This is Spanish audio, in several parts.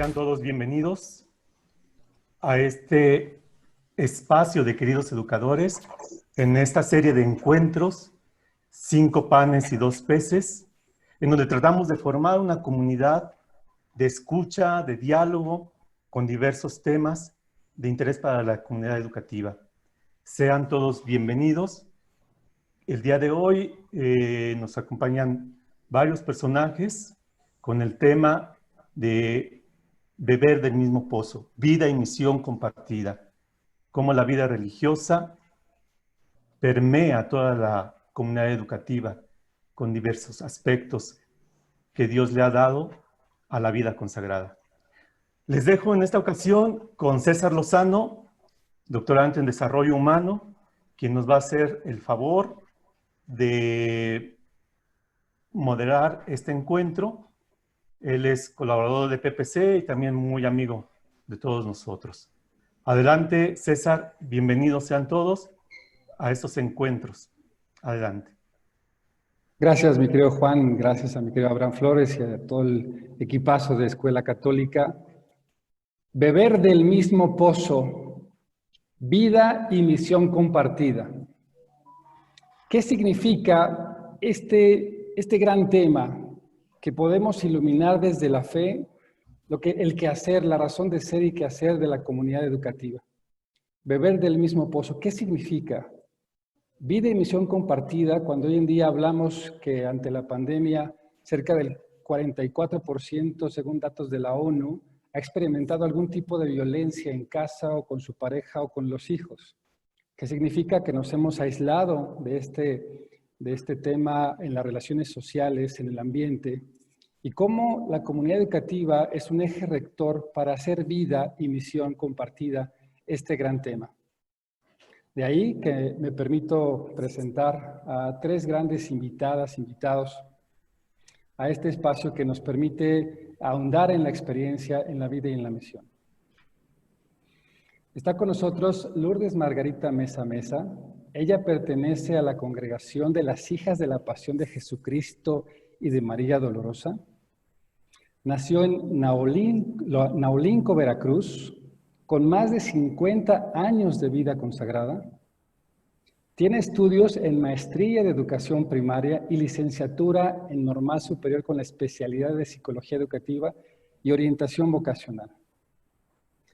Sean todos bienvenidos a este espacio de queridos educadores en esta serie de encuentros, 5 panes y 2 peces, en donde tratamos de formar una comunidad de escucha, de diálogo, con diversos temas de interés para la comunidad educativa. Sean todos bienvenidos. El día de hoy nos acompañan varios personajes con el tema de beber del mismo pozo, vida y misión compartida, cómo la vida religiosa permea toda la comunidad educativa con diversos aspectos que Dios le ha dado a la vida consagrada. Les dejo en esta ocasión con César Lozano, doctorante en Desarrollo Humano, quien nos va a hacer el favor de moderar este encuentro. Él es colaborador de PPC y también muy amigo de todos nosotros. Adelante, César, bienvenidos sean todos a estos encuentros. Adelante. Gracias, mi querido Juan, gracias a mi querido Abraham Flores y a todo el equipazo de Escuela Católica. Beber del mismo pozo, vida y misión compartida. ¿Qué significa este gran tema que podemos iluminar desde la fe, el quehacer, la razón de ser y quehacer de la comunidad educativa? Beber del mismo pozo, ¿qué significa? Vida y misión compartida, cuando hoy en día hablamos que ante la pandemia cerca del 44%, según datos de la ONU, ha experimentado algún tipo de violencia en casa o con su pareja o con los hijos. ¿Qué significa? Que nos hemos aislado de este tema en las relaciones sociales, en el ambiente, y cómo la comunidad educativa es un eje rector para hacer vida y misión compartida este gran tema. De ahí que me permito presentar a 3 grandes invitados a este espacio que nos permite ahondar en la experiencia, en la vida y en la misión. Está con nosotros Lourdes Margarita Mesa Mesa. Ella pertenece a la Congregación de las Hijas de la Pasión de Jesucristo y de María Dolorosa. Nació en Naulinco, Veracruz, con más de 50 años de vida consagrada. Tiene estudios en maestría de educación primaria y licenciatura en normal superior con la especialidad de psicología educativa y orientación vocacional.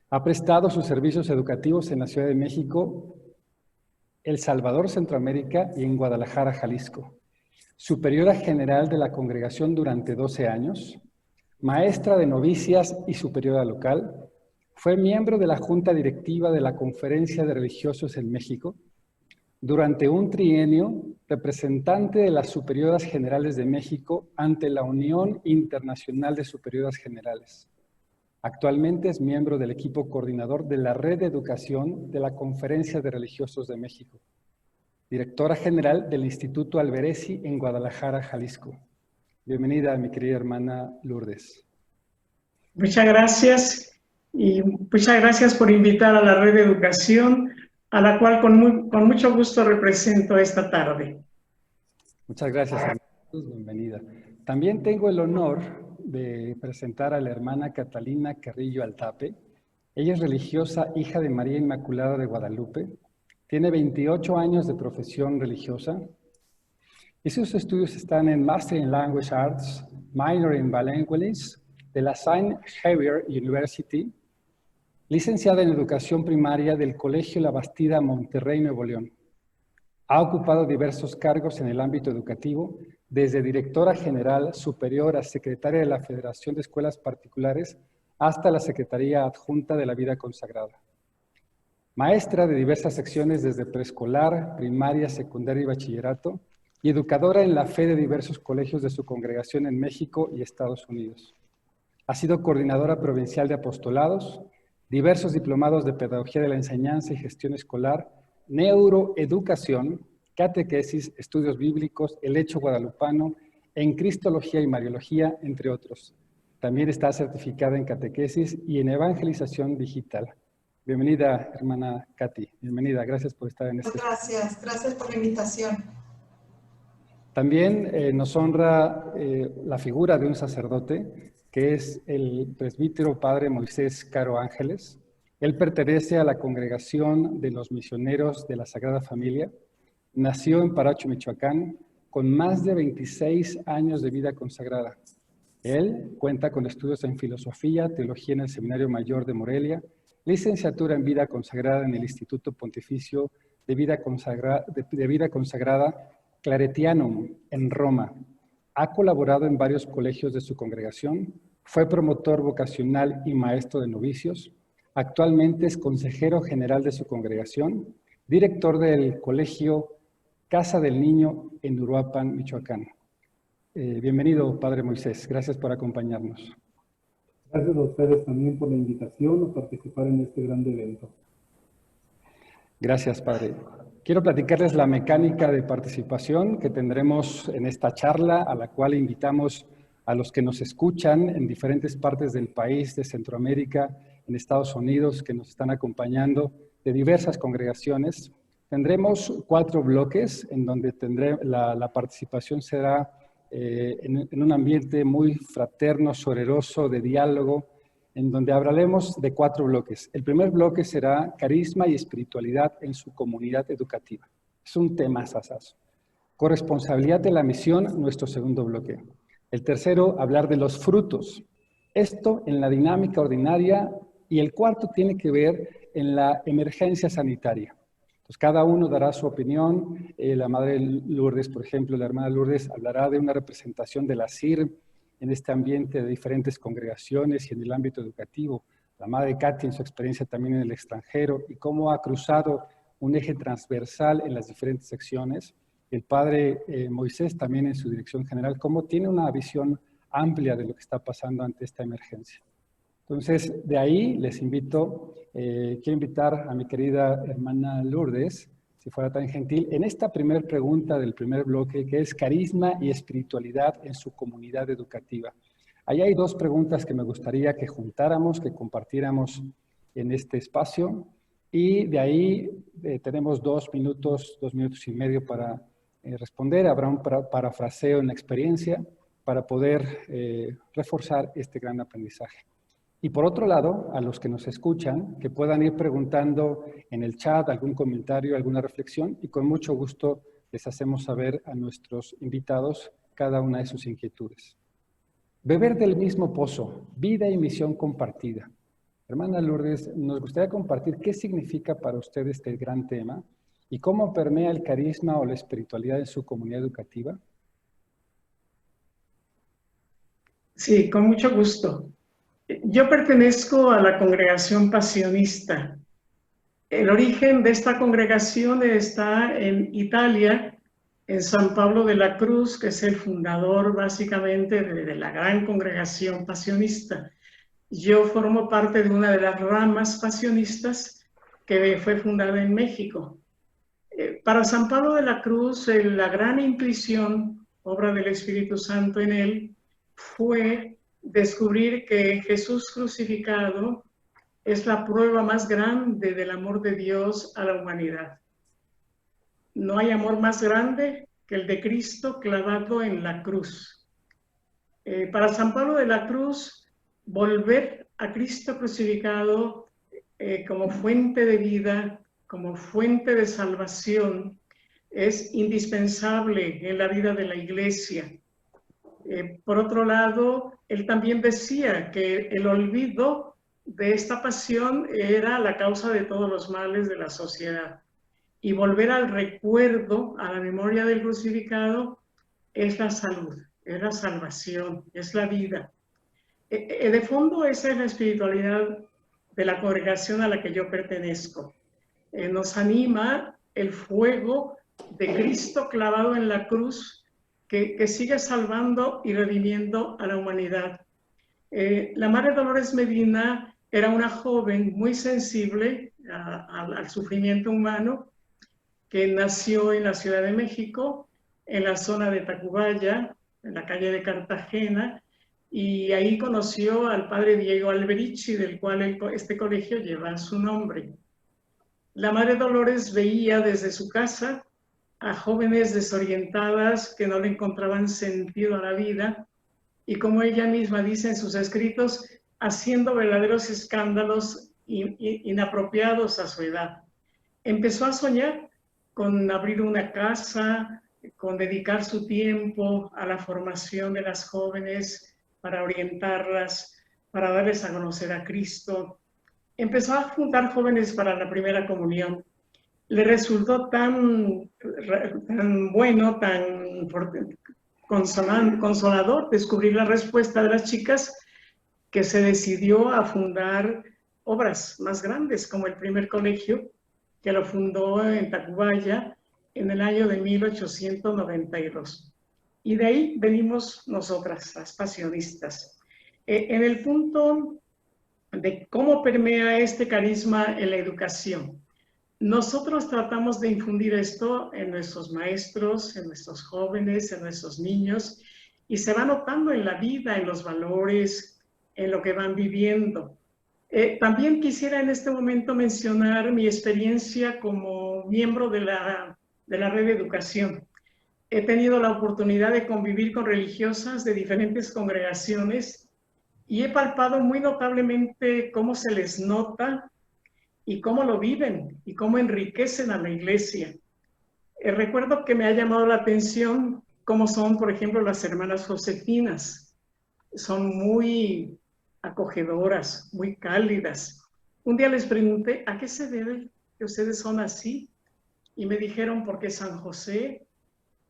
Ha prestado sus servicios educativos en la Ciudad de México, El Salvador, Centroamérica y en Guadalajara, Jalisco. Superiora general de la congregación durante 12 años, maestra de novicias y superiora local. Fue miembro de la Junta Directiva de la Conferencia de Religiosos en México. Durante un trienio, representante de las Superioras Generales de México ante la Unión Internacional de Superioras Generales. Actualmente es miembro del equipo coordinador de la Red de Educación de la Conferencia de Religiosos de México. Directora general del Instituto Alberesi en Guadalajara, Jalisco. Bienvenida, mi querida hermana Lourdes. Muchas gracias y muchas gracias por invitar a la Red de Educación, a la cual con mucho gusto represento esta tarde. Muchas gracias, hermana. Bienvenida. También tengo el honor de presentar a la hermana Catalina Carrillo Altape. Ella es religiosa, hija de María Inmaculada de Guadalupe. Tiene 28 años de profesión religiosa. Y sus estudios están en Master in Language Arts, Minor in Bilingualism, de la Saint Xavier University, licenciada en Educación Primaria del Colegio La Bastida, Monterrey, Nuevo León. Ha ocupado diversos cargos en el ámbito educativo, desde directora general superior a secretaria de la Federación de Escuelas Particulares hasta la Secretaría Adjunta de la Vida Consagrada. Maestra de diversas secciones desde preescolar, primaria, secundaria y bachillerato, y educadora en la fe de diversos colegios de su congregación en México y Estados Unidos. Ha sido coordinadora provincial de apostolados, diversos diplomados de Pedagogía de la Enseñanza y Gestión Escolar, Neuroeducación, Catequesis, Estudios Bíblicos, el Hecho Guadalupano, en Cristología y Mariología, entre otros. También está certificada en Catequesis y en Evangelización Digital. Bienvenida, hermana Katy. Bienvenida, gracias por estar en este espacio. Gracias por la invitación. También nos honra la figura de un sacerdote que es el presbítero Padre Moisés Caro Ángeles. Él pertenece a la Congregación de los Misioneros de la Sagrada Familia. Nació en Paracho, Michoacán, con más de 26 años de vida consagrada. Él cuenta con estudios en Filosofía, Teología en el Seminario Mayor de Morelia, licenciatura en Vida Consagrada en el Instituto Pontificio de Vida Consagrada Claretianum en Roma. Ha colaborado en varios colegios de su congregación, fue promotor vocacional y maestro de novicios. Actualmente es consejero general de su congregación, director del colegio Casa del Niño en Uruapan, Michoacán. Bienvenido, Padre Moisés. Gracias por acompañarnos. Gracias a ustedes también por la invitación a participar en este gran evento. Gracias, Padre. Quiero platicarles la mecánica de participación que tendremos en esta charla, a la cual invitamos a los que nos escuchan en diferentes partes del país, de Centroamérica, en Estados Unidos, que nos están acompañando de diversas congregaciones. Tendremos 4 bloques en donde la participación será en un ambiente muy fraterno, soroso, de diálogo, en donde hablaremos de 4 bloques. El primer bloque será carisma y espiritualidad en su comunidad educativa. Es un tema sasazo. Corresponsabilidad de la misión, nuestro segundo bloque. El tercero, hablar de los frutos. Esto en la dinámica ordinaria, y el cuarto tiene que ver en la emergencia sanitaria. Entonces, cada uno dará su opinión. La Madre Lourdes, por ejemplo, la hermana Lourdes, hablará de una representación de la CIR en este ambiente de diferentes congregaciones y en el ámbito educativo. La Madre Katy en su experiencia también en el extranjero y cómo ha cruzado un eje transversal en las diferentes secciones. El Padre Moisés también en su dirección general, cómo tiene una visión amplia de lo que está pasando ante esta emergencia. Entonces, de ahí les invito, quiero invitar a mi querida hermana Lourdes, si fuera tan gentil, en esta primera pregunta del primer bloque, que es carisma y espiritualidad en su comunidad educativa. Ahí hay 2 preguntas que me gustaría que juntáramos, que compartiéramos en este espacio, y de ahí tenemos 2 minutos, 2 minutos y medio para responder. Habrá un parafraseo en la experiencia para poder reforzar este gran aprendizaje. Y por otro lado, a los que nos escuchan, que puedan ir preguntando en el chat algún comentario, alguna reflexión, y con mucho gusto les hacemos saber a nuestros invitados cada una de sus inquietudes. Beber del mismo pozo, vida y misión compartida. Hermana Lourdes, nos gustaría compartir qué significa para usted este gran tema y cómo permea el carisma o la espiritualidad en su comunidad educativa. Sí, con mucho gusto. Yo pertenezco a la congregación pasionista. El origen de esta congregación está en Italia, en San Pablo de la Cruz, que es el fundador básicamente de la gran congregación pasionista. Yo formo parte de una de las ramas pasionistas que fue fundada en México. Para San Pablo de la Cruz, la gran intuición, obra del Espíritu Santo en él, fue descubrir que Jesús crucificado es la prueba más grande del amor de Dios a la humanidad. No hay amor más grande que el de Cristo clavado en la cruz. Para San Pablo de la Cruz, volver a Cristo crucificado como fuente de vida, como fuente de salvación, es indispensable en la vida de la Iglesia. Por otro lado, él también decía que el olvido de esta pasión era la causa de todos los males de la sociedad. Y volver al recuerdo, a la memoria del crucificado, es la salud, es la salvación, es la vida. De fondo, esa es la espiritualidad de la congregación a la que yo pertenezco. Nos anima el fuego de Cristo clavado en la cruz, que sigue salvando y redimiendo a la humanidad. La Madre Dolores Medina era una joven muy sensible al sufrimiento humano, que nació en la Ciudad de México, en la zona de Tacubaya, en la calle de Cartagena, y ahí conoció al padre Diego Alberici, del cual este colegio lleva su nombre. La Madre Dolores veía desde su casa a jóvenes desorientadas que no le encontraban sentido a la vida y como ella misma dice en sus escritos, haciendo verdaderos escándalos inapropiados a su edad. Empezó a soñar con abrir una casa, con dedicar su tiempo a la formación de las jóvenes, para orientarlas, para darles a conocer a Cristo. Empezó a juntar jóvenes para la primera comunión. Le resultó tan bueno, tan consolador descubrir la respuesta de las chicas, que se decidió a fundar obras más grandes, como el primer colegio, que lo fundó en Tacubaya en el año de 1892. Y de ahí venimos nosotras, las pasionistas. En el punto de cómo permea este carisma en la educación. Nosotros tratamos de infundir esto en nuestros maestros, en nuestros jóvenes, en nuestros niños, y se va notando en la vida, en los valores, en lo que van viviendo. También quisiera en este momento mencionar mi experiencia como miembro de la red de educación. He tenido la oportunidad de convivir con religiosas de diferentes congregaciones y he palpado muy notablemente cómo se les nota y cómo lo viven y cómo enriquecen a la iglesia. Recuerdo que me ha llamado la atención cómo son, por ejemplo, las hermanas josefinas. Son muy acogedoras, muy cálidas. Un día les pregunté, ¿a qué se debe que ustedes son así? Y me dijeron, porque San José,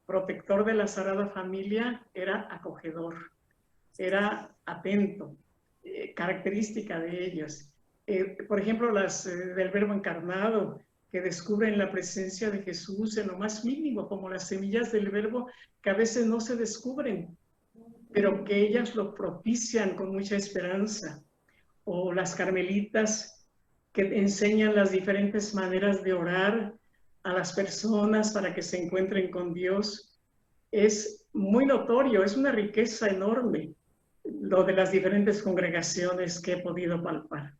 protector de la Sagrada Familia, era acogedor, era atento, característica de ellos. Por ejemplo, las del Verbo encarnado, que descubren la presencia de Jesús en lo más mínimo, como las semillas del Verbo que a veces no se descubren, pero que ellas lo propician con mucha esperanza. O las carmelitas que enseñan las diferentes maneras de orar a las personas para que se encuentren con Dios. Es muy notorio, es una riqueza enorme lo de las diferentes congregaciones que he podido palpar.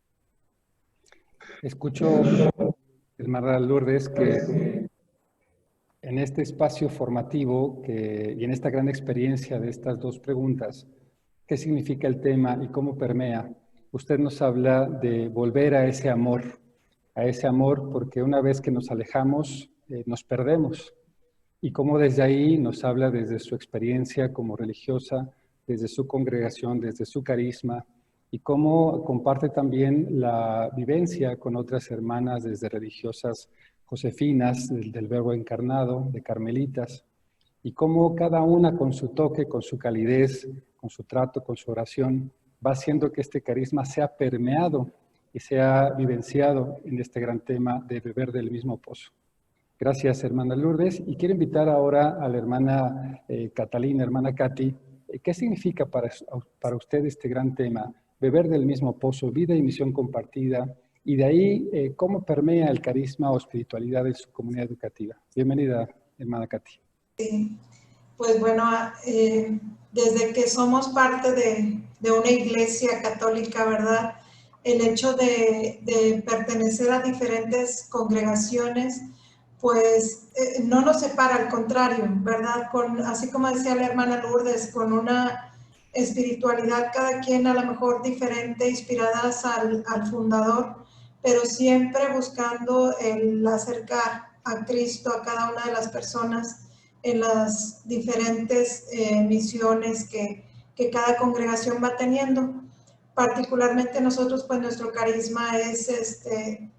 Escucho, hermana Lourdes, que en este espacio formativo y en esta gran experiencia de estas dos preguntas, ¿qué significa el tema y cómo permea? Usted nos habla de volver a ese amor porque una vez que nos alejamos, nos perdemos. Y cómo desde ahí nos habla desde su experiencia como religiosa, desde su congregación, desde su carisma, y cómo comparte también la vivencia con otras hermanas desde religiosas josefinas, del Verbo encarnado, de carmelitas, y cómo cada una con su toque, con su calidez, con su trato, con su oración, va haciendo que este carisma sea permeado y sea vivenciado en este gran tema de beber del mismo pozo. Gracias, hermana Lourdes. Y quiero invitar ahora a la hermana Catalina, hermana Katy. ¿Qué significa para usted este gran tema? Beber del mismo pozo, vida y misión compartida. Y de ahí, ¿cómo permea el carisma o espiritualidad de su comunidad educativa? Bienvenida, hermana Katy. Sí, pues bueno, desde que somos parte de una iglesia católica, ¿verdad? El hecho de pertenecer a diferentes congregaciones, pues no nos separa, al contrario, ¿verdad? Así como decía la hermana Lourdes, con una espiritualidad cada quien a lo mejor diferente, inspiradas al fundador, pero siempre buscando el acercar a Cristo a cada una de las personas en las diferentes misiones que cada congregación va teniendo. Particularmente nosotros, pues nuestro carisma es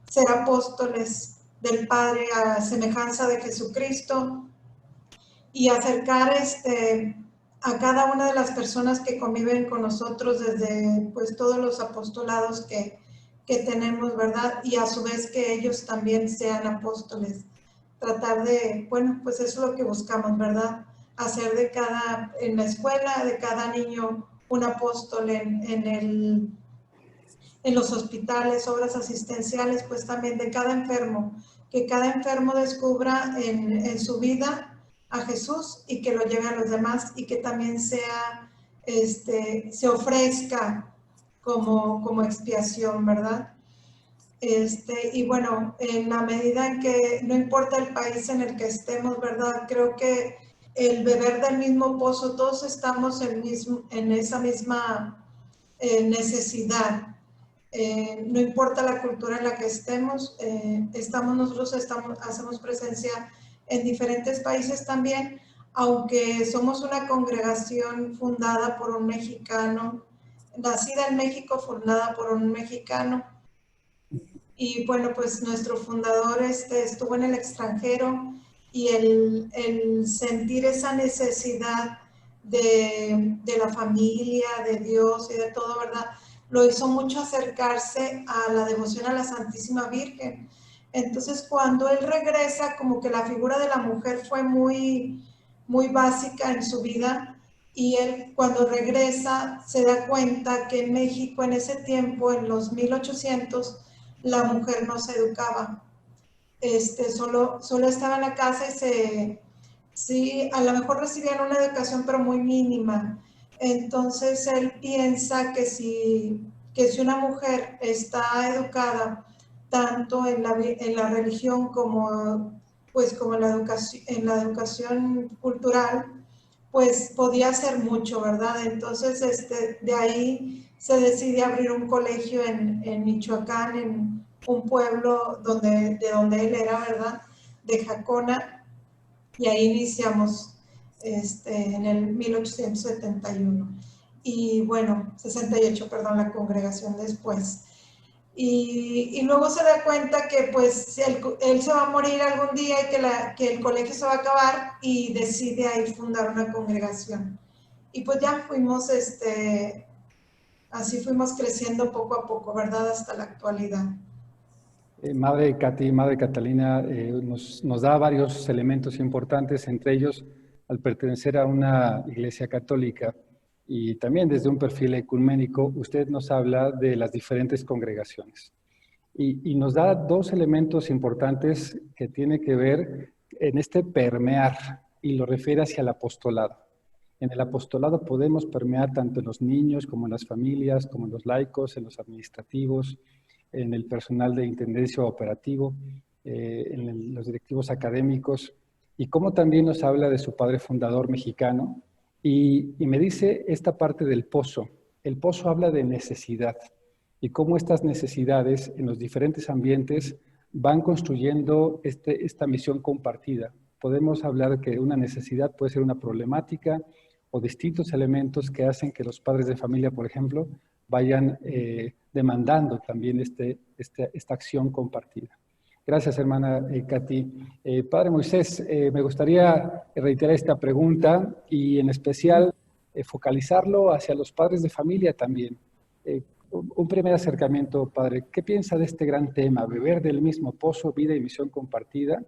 ser apóstoles del Padre a semejanza de Jesucristo y acercar a cada una de las personas que conviven con nosotros desde pues todos los apostolados que tenemos, ¿verdad? Y a su vez que ellos también sean apóstoles. Tratar de, bueno, pues eso es lo que buscamos, ¿verdad? Hacer en la escuela, de cada niño un apóstol en los hospitales, obras asistenciales, pues también de cada enfermo, que cada enfermo descubra en su vida a Jesús y que lo lleve a los demás y que también se ofrezca como expiación, ¿verdad? Y bueno, en la medida en que no importa el país en el que estemos, ¿verdad? Creo que el beber del mismo pozo, todos estamos en esa misma necesidad. No importa la cultura en la que estemos, hacemos presencia en diferentes países también, aunque somos una congregación fundada por un mexicano, nacida en México, fundada por un mexicano. Y bueno, pues nuestro fundador estuvo en el extranjero y el sentir esa necesidad de la familia, de Dios y de todo, ¿verdad? Lo hizo mucho acercarse a la devoción a la Santísima Virgen. Entonces, cuando él regresa, como que la figura de la mujer fue muy, muy básica en su vida, y él cuando regresa se da cuenta que en México en ese tiempo, en los 1800, la mujer no se educaba. Solo estaba en la casa y sí, a lo mejor recibían una educación, pero muy mínima. Entonces él piensa que si una mujer está educada tanto en la religión como, pues, como en la educación cultural, pues podía hacer mucho, ¿verdad? Entonces de ahí se decide abrir un colegio en Michoacán, en un pueblo de donde él era, ¿verdad? De Jacona, y ahí iniciamos en el 1871. Y bueno, 68, perdón, la congregación después. Y luego se da cuenta que pues él se va a morir algún día y que el colegio se va a acabar, y decide ahí fundar una congregación. Y pues ya fuimos, así fuimos creciendo poco a poco, ¿verdad? Hasta la actualidad. Madre Katy, Madre Catalina, nos da varios elementos importantes, entre ellos, al pertenecer a una iglesia católica y también desde un perfil ecuménico, usted nos habla de las diferentes congregaciones. Y nos da dos elementos importantes que tiene que ver en este permear, y lo refiere hacia el apostolado. En el apostolado podemos permear tanto en los niños como en las familias, como en los laicos, en los administrativos, en el personal de intendencia operativo, en los directivos académicos, y cómo también nos habla de su padre fundador mexicano, y me dice esta parte del pozo. El pozo habla de necesidad, y cómo estas necesidades en los diferentes ambientes van construyendo esta misión compartida. Podemos hablar que una necesidad puede ser una problemática o distintos elementos que hacen que los padres de familia, por ejemplo, vayan demandando también esta acción compartida. Gracias, hermana Katy. Padre Moisés, me gustaría reiterar esta pregunta y en especial focalizarlo hacia los padres de familia también. Un primer acercamiento, padre. ¿Qué piensa de este gran tema, beber del mismo pozo, vida y misión compartida?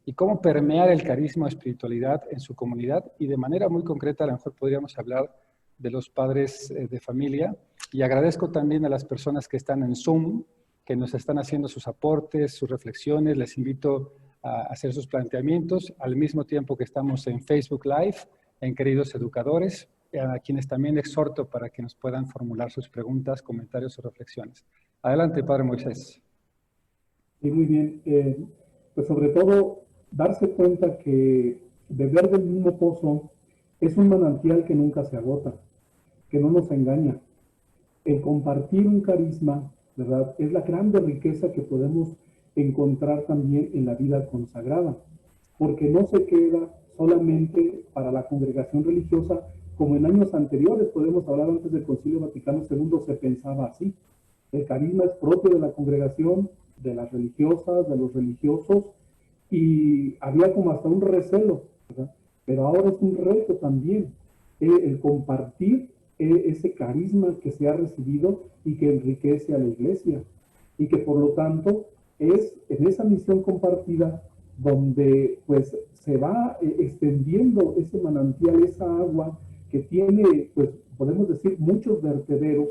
Y cómo permear el carisma o espiritualidad en su comunidad. Y de manera muy concreta, a lo mejor podríamos hablar de los padres de familia. Y agradezco también a las personas que están en Zoom, que nos están haciendo sus aportes, sus reflexiones. Les invito a hacer sus planteamientos al mismo tiempo que estamos en Facebook Live, en Queridos Educadores, a quienes también exhorto para que nos puedan formular sus preguntas, comentarios o reflexiones. Adelante, Padre Moisés. Sí, muy bien. Pues sobre todo, darse cuenta que beber del mismo pozo es un manantial que nunca se agota, que no nos engaña. El compartir un carisma, ¿verdad?, es la grande riqueza que podemos encontrar también en la vida consagrada, porque no se queda solamente para la congregación religiosa, como en años anteriores, podemos hablar antes del Concilio Vaticano II, se pensaba así. El carisma es propio de la congregación, de las religiosas, de los religiosos, y había como hasta un recelo, ¿verdad? Pero ahora es un reto también, el compartir ese carisma que se ha recibido y que enriquece a la iglesia, y que por lo tanto es en esa misión compartida donde pues se va extendiendo ese manantial, esa agua que tiene, pues podemos decir, muchos vertederos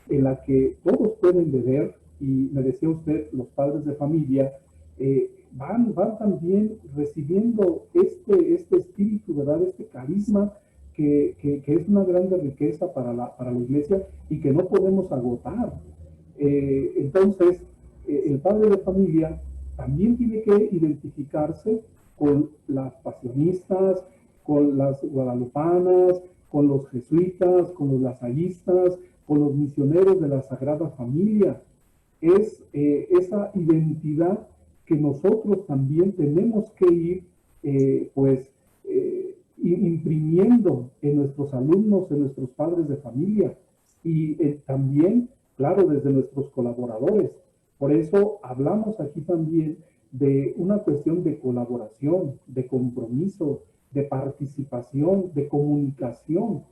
en la que todos pueden beber. Y me decía usted, los padres de familia van también recibiendo este espíritu, ¿verdad?, este carisma que es una grande riqueza para la iglesia y que no podemos agotar. Entonces, el padre de familia también tiene que identificarse con las pasionistas, con las guadalupanas, con los jesuitas, con los lasallistas, con los misioneros de la Sagrada Familia. Es esa identidad que nosotros también tenemos que ir imprimiendo en nuestros alumnos, en nuestros padres de familia y también, claro, desde nuestros colaboradores. Por eso hablamos aquí también de una cuestión de colaboración, de compromiso, de participación, de comunicación.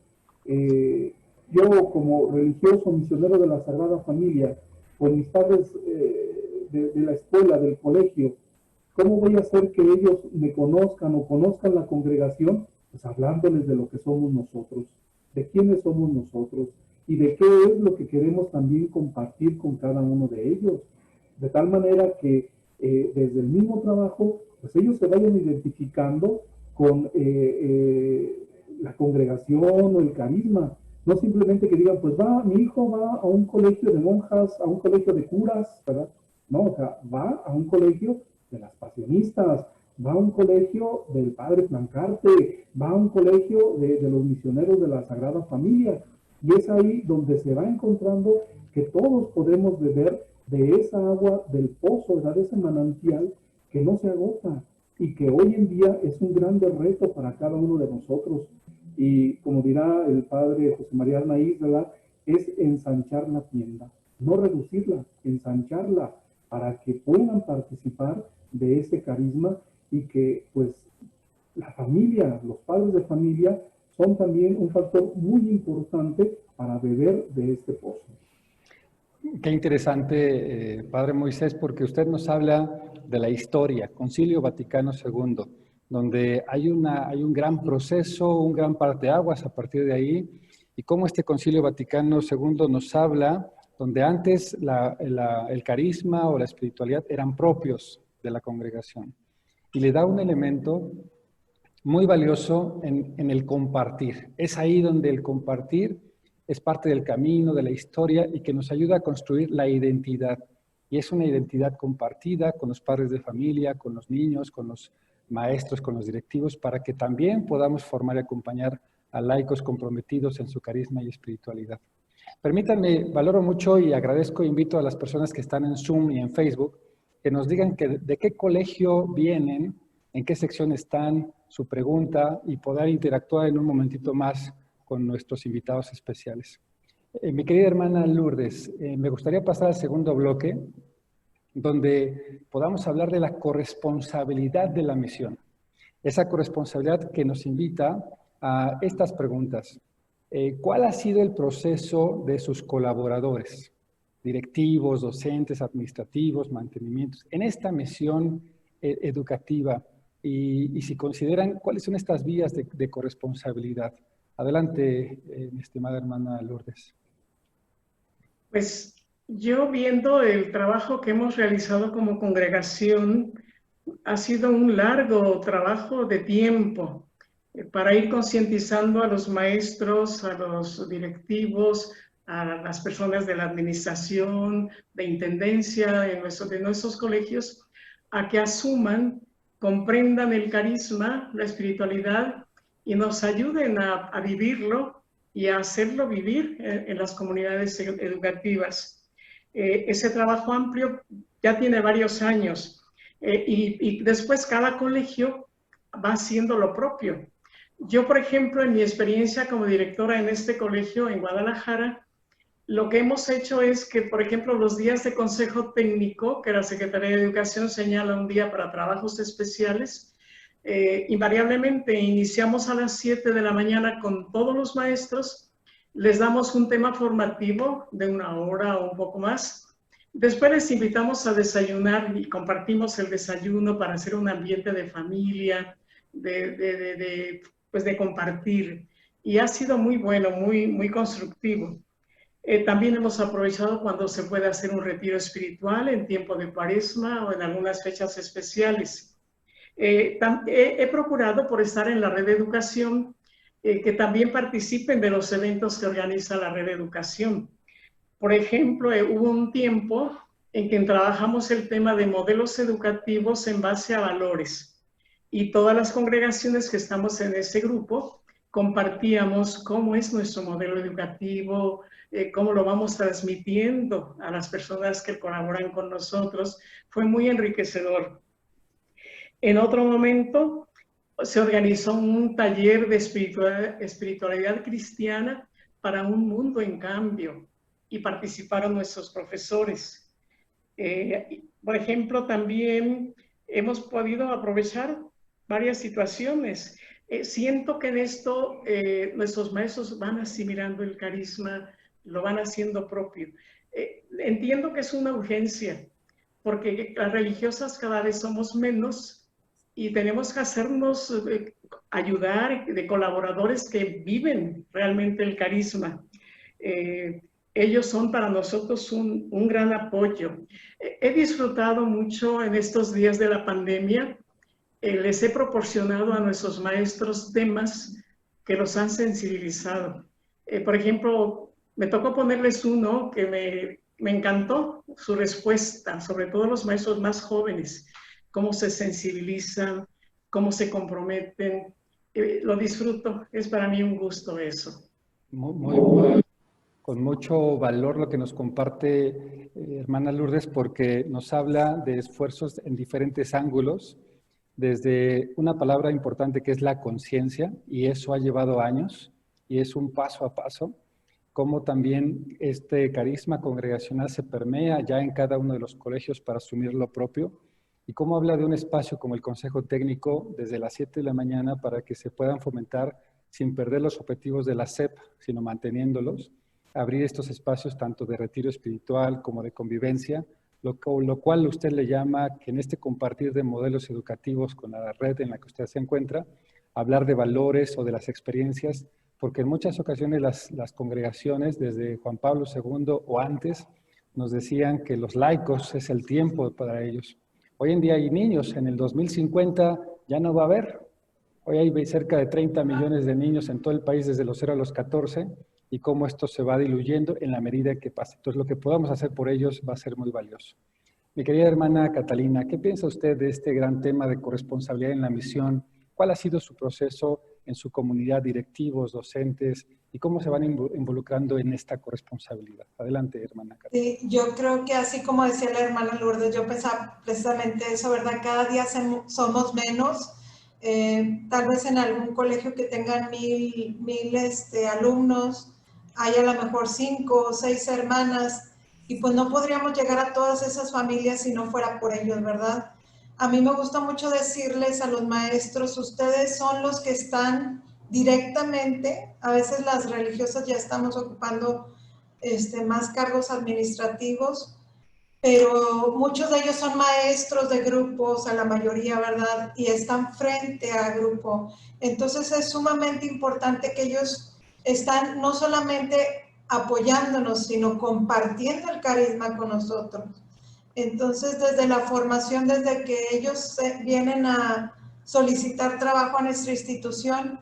Yo como religioso misionero de la Sagrada Familia, con mis padres de la escuela, del colegio, ¿cómo voy a hacer que ellos me conozcan o conozcan la congregación? Pues hablándoles de lo que somos nosotros, de quiénes somos nosotros y de qué es lo que queremos también compartir con cada uno de ellos. De tal manera que desde el mismo trabajo, pues ellos se vayan identificando con la congregación o el carisma. No simplemente que digan, pues mi hijo va a un colegio de monjas, a un colegio de curas, ¿verdad? No, o sea, va a un colegio de las pasionistas, va a un colegio del Padre Plancarte, va a un colegio de los misioneros de la Sagrada Familia. Y es ahí donde se va encontrando que todos podemos beber de esa agua del pozo, de ese manantial que no se agota y que hoy en día es un grande reto para cada uno de nosotros. Y como dirá el padre José María Arnaiz, ¿verdad? Es ensanchar la tienda, no reducirla, ensancharla para que puedan participar de ese carisma y que pues la familia, los padres de familia son también un factor muy importante para beber de este pozo. Qué interesante, Padre Moisés, porque usted nos habla de la historia, Concilio Vaticano II, donde hay un gran proceso, un gran parteaguas a partir de ahí, y cómo este Concilio Vaticano II nos habla, donde antes el carisma o la espiritualidad eran propios de la congregación, y le da un elemento muy valioso en el compartir. Es ahí donde el compartir es parte del camino, de la historia y que nos ayuda a construir la identidad. Y es una identidad compartida con los padres de familia, con los niños, con los maestros, con los directivos, para que también podamos formar y acompañar a laicos comprometidos en su carisma y espiritualidad. Permítanme, valoro mucho y agradezco e invito a las personas que están en Zoom y en Facebook que nos digan de qué colegio vienen, en qué sección están, su pregunta y poder interactuar en un momentito más con nuestros invitados especiales. Mi querida hermana Lourdes, me gustaría pasar al segundo bloque, donde podamos hablar de la corresponsabilidad de la misión. Esa corresponsabilidad que nos invita a estas preguntas. ¿Cuál ha sido el proceso de sus colaboradores, directivos, docentes, administrativos, mantenimientos, en esta misión educativa? Y si consideran, ¿cuáles son estas vías de corresponsabilidad? Adelante, mi estimada hermana Lourdes. Pues yo viendo el trabajo que hemos realizado como congregación, ha sido un largo trabajo de tiempo para ir concientizando a los maestros, a los directivos, a las personas de la administración, de intendencia de nuestros colegios, a que asuman, comprendan el carisma, la espiritualidad y nos ayuden a vivirlo y a hacerlo vivir en las comunidades educativas. Ese trabajo amplio ya tiene varios años y después cada colegio va haciendo lo propio. Yo, por ejemplo, en mi experiencia como directora en este colegio en Guadalajara, lo que hemos hecho es que, por ejemplo, los días de consejo técnico, que la Secretaría de Educación señala un día para trabajos especiales, invariablemente iniciamos a las 7 de la mañana con todos los maestros, les damos un tema formativo de 1 hora o un poco más. Después les invitamos a desayunar y compartimos el desayuno para hacer un ambiente de familia, pues de compartir. Y ha sido muy bueno, muy constructivo. También hemos aprovechado cuando se puede hacer un retiro espiritual en tiempo de Cuaresma o en algunas fechas especiales. He procurado, por estar en la red de educación, que también participen de los eventos que organiza la red de educación. Por ejemplo, hubo un tiempo en que trabajamos el tema de modelos educativos en base a valores. y todas las congregaciones que estamos en ese grupo compartíamos cómo es nuestro modelo educativo, cómo lo vamos transmitiendo a las personas que colaboran con nosotros. Fue muy enriquecedor. En otro momento se organizó un taller de espiritualidad cristiana para un mundo en cambio y participaron nuestros profesores. Por ejemplo, también hemos podido aprovechar varias situaciones. Siento que en esto nuestros maestros van asimilando el carisma, lo van haciendo propio. Entiendo que es una urgencia, porque las religiosas cada vez somos menos y tenemos que hacernos ayudar de colaboradores que viven realmente el carisma. Ellos son para nosotros un gran apoyo. He disfrutado mucho en estos días de la pandemia. Les he proporcionado a nuestros maestros temas que los han sensibilizado. Por ejemplo, me tocó ponerles uno que me encantó, su respuesta, sobre todo los maestros más jóvenes, cómo se sensibilizan, cómo se comprometen. Lo disfruto, es para mí un gusto eso. Muy, con mucho valor lo que nos comparte hermana Lourdes, porque nos habla de esfuerzos en diferentes ángulos, desde una palabra importante que es la conciencia, y eso ha llevado años, y es un paso a paso, cómo también este carisma congregacional se permea ya en cada uno de los colegios para asumir lo propio, y cómo habla de un espacio como el Consejo Técnico desde las 7 de la mañana para que se puedan fomentar sin perder los objetivos de la SEP, sino manteniéndolos, abrir estos espacios tanto de retiro espiritual como de convivencia, lo cual usted le llama que en este compartir de modelos educativos con la red en la que usted se encuentra, hablar de valores o de las experiencias, porque en muchas ocasiones las congregaciones, desde Juan Pablo II o antes, nos decían que los laicos es el tiempo para ellos. Hoy en día hay niños, en el 2050 ya no va a haber. Hoy hay cerca de 30 millones de niños en todo el país desde los 0 a los 14 y cómo esto se va diluyendo en la medida que pase. Entonces, lo que podamos hacer por ellos va a ser muy valioso. Mi querida hermana Catalina, ¿qué piensa usted de este gran tema de corresponsabilidad en la misión? ¿Cuál ha sido su proceso en su comunidad, directivos, docentes, y cómo se van involucrando en esta corresponsabilidad? Adelante, hermana Catalina. Sí, yo creo que así como decía la hermana Lourdes, yo pensaba precisamente eso, ¿verdad? Cada día somos menos. Tal vez en algún colegio que tengan mil alumnos, hay a lo mejor 5 o 6 hermanas, y pues no podríamos llegar a todas esas familias si no fuera por ellos, ¿verdad? A mí me gusta mucho decirles a los maestros, ustedes son los que están directamente, a veces las religiosas ya estamos ocupando más cargos administrativos, pero muchos de ellos son maestros de grupos, a la mayoría, ¿verdad? Y están frente a grupo. Entonces es sumamente importante que ellos están no solamente apoyándonos, sino compartiendo el carisma con nosotros. Entonces, desde la formación, desde que ellos vienen a solicitar trabajo a nuestra institución,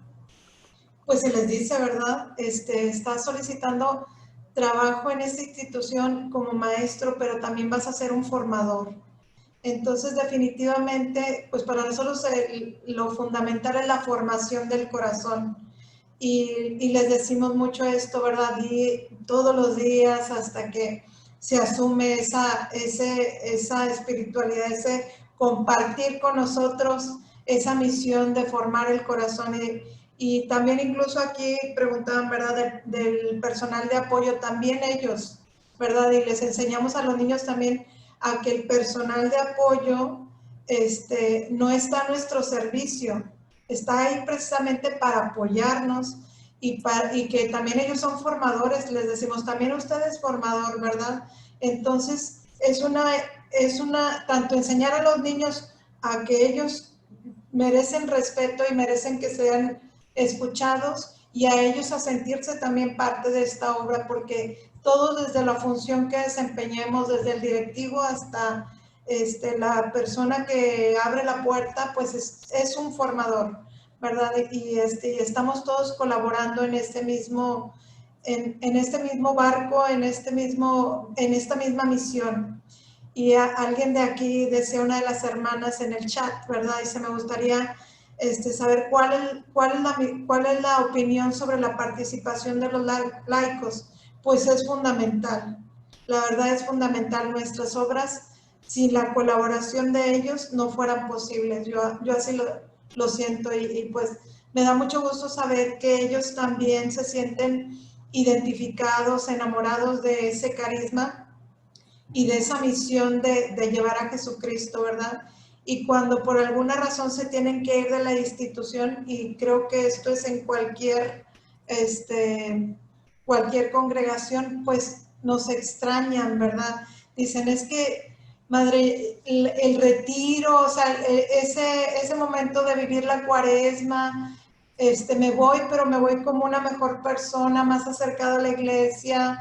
pues se les dice, ¿verdad? Está solicitando trabajo en esta institución como maestro, pero también vas a ser un formador. Entonces, definitivamente, pues para nosotros lo fundamental es la formación del corazón. Y les decimos mucho esto, ¿verdad? Y todos los días hasta que se asume esa espiritualidad, ese compartir con nosotros esa misión de formar el corazón. Y también incluso aquí preguntaban, ¿verdad? Del personal de apoyo, también ellos, ¿verdad? Y les enseñamos a los niños también a que el personal de apoyo no está a nuestro servicio, está ahí precisamente para apoyarnos y que también ellos son formadores, les decimos, también usted es formador, ¿verdad? Entonces, tanto enseñar a los niños a que ellos merecen respeto y merecen que sean escuchados, y a ellos a sentirse también parte de esta obra, porque todos desde la función que desempeñemos, desde el directivo hasta la persona que abre la puerta, pues es un formador, ¿verdad? Y estamos todos colaborando en este mismo, en este mismo barco, en esta misma misión. alguien de aquí decía, una de las hermanas en el chat, ¿verdad? Dice, me gustaría saber cuál es la opinión sobre la participación de los laicos. Pues es fundamental. La verdad es fundamental. Nuestras obras, sin la colaboración de ellos, no fueran posibles. Yo así lo siento y pues me da mucho gusto saber que ellos también se sienten identificados, enamorados de ese carisma y de esa misión de llevar a Jesucristo, ¿verdad? Y cuando por alguna razón se tienen que ir de la institución, y creo que esto es en cualquier congregación, pues nos extrañan, ¿verdad? Dicen, es que, madre, el retiro, o sea, ese momento de vivir la cuaresma, me voy, pero me voy como una mejor persona, más acercada a la iglesia,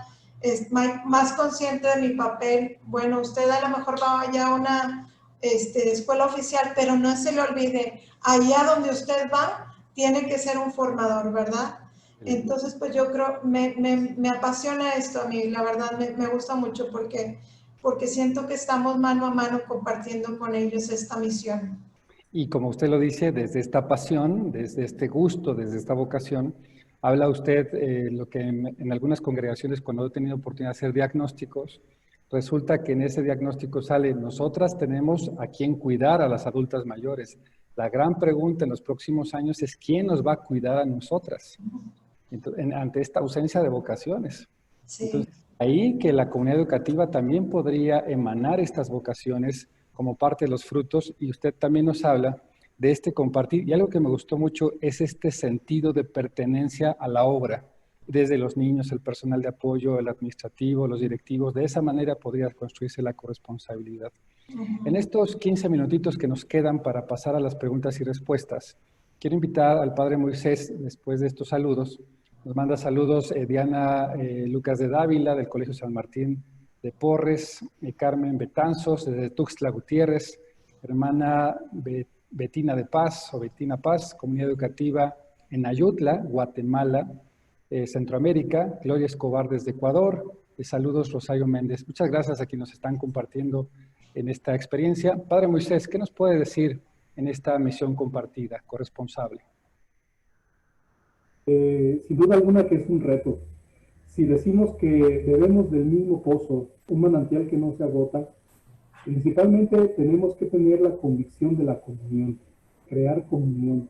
más consciente de mi papel. Bueno, usted a lo mejor va allá a una escuela oficial, pero no se le olvide, allá donde usted va, tiene que ser un formador, ¿verdad? Entonces, pues yo creo, me apasiona esto a mí, la verdad, me gusta mucho porque siento que estamos mano a mano compartiendo con ellos esta misión. Y como usted lo dice, desde esta pasión, desde este gusto, desde esta vocación, habla usted lo que en algunas congregaciones, cuando he tenido oportunidad de hacer diagnósticos, resulta que en ese diagnóstico sale, nosotras tenemos a quién cuidar a las adultas mayores. La gran pregunta en los próximos años es quién nos va a cuidar a nosotras ante esta ausencia de vocaciones. Sí. Entonces, ahí que la comunidad educativa también podría emanar estas vocaciones como parte de los frutos, y usted también nos habla de este compartir, y algo que me gustó mucho es este sentido de pertenencia a la obra, desde los niños, el personal de apoyo, el administrativo, los directivos, de esa manera podría construirse la corresponsabilidad. En estos 15 minutitos que nos quedan para pasar a las preguntas y respuestas, quiero invitar al Padre Moisés, después de estos saludos, nos manda saludos Diana Lucas de Dávila, del Colegio San Martín de Porres, Carmen Betanzos, desde Tuxtla Gutiérrez, hermana Betina de Paz, o Betina Paz, Comunidad Educativa en Ayutla, Guatemala, Centroamérica, Gloria Escobar desde Ecuador, saludos Rosario Méndez. Muchas gracias a quienes nos están compartiendo en esta experiencia. Padre Moisés, ¿qué nos puede decir en esta misión compartida, corresponsable? Sin duda alguna que es un reto. Si decimos que bebemos del mismo pozo, un manantial que no se agota, principalmente tenemos que tener la convicción de la comunión, crear comunión,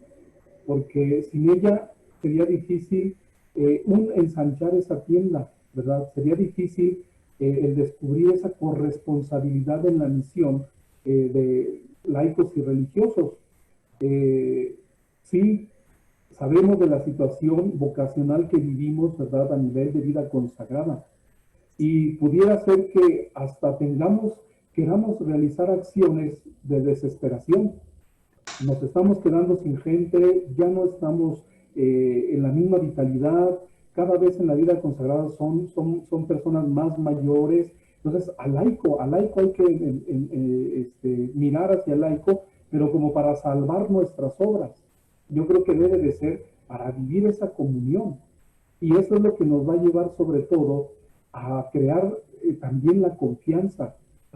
porque sin ella sería difícil ensanchar esa tienda, ¿verdad? Sería difícil el descubrir esa corresponsabilidad en la misión de laicos y religiosos. Sí, sabemos de la situación vocacional que vivimos, ¿verdad?, a nivel de vida consagrada. Y pudiera ser que hasta queramos realizar acciones de desesperación. Nos estamos quedando sin gente, ya no estamos en la misma vitalidad, cada vez en la vida consagrada son personas más mayores. Entonces, al laico hay que mirar hacia el laico, pero como para salvar nuestras obras. Yo creo que debe de ser para vivir esa comunión. Y eso es lo que nos va a llevar sobre todo a crear también la confianza.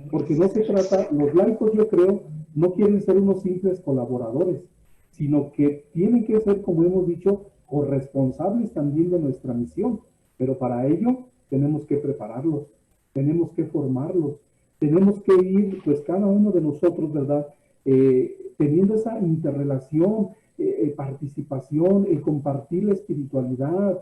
Porque no se trata, los laicos yo creo, no quieren ser unos simples colaboradores, sino que tienen que ser, como hemos dicho, corresponsables también de nuestra misión. Pero para ello tenemos que prepararlos, tenemos que formarlos, tenemos que ir, pues cada uno de nosotros, ¿verdad? Teniendo esa interrelación, participación, el compartir la espiritualidad.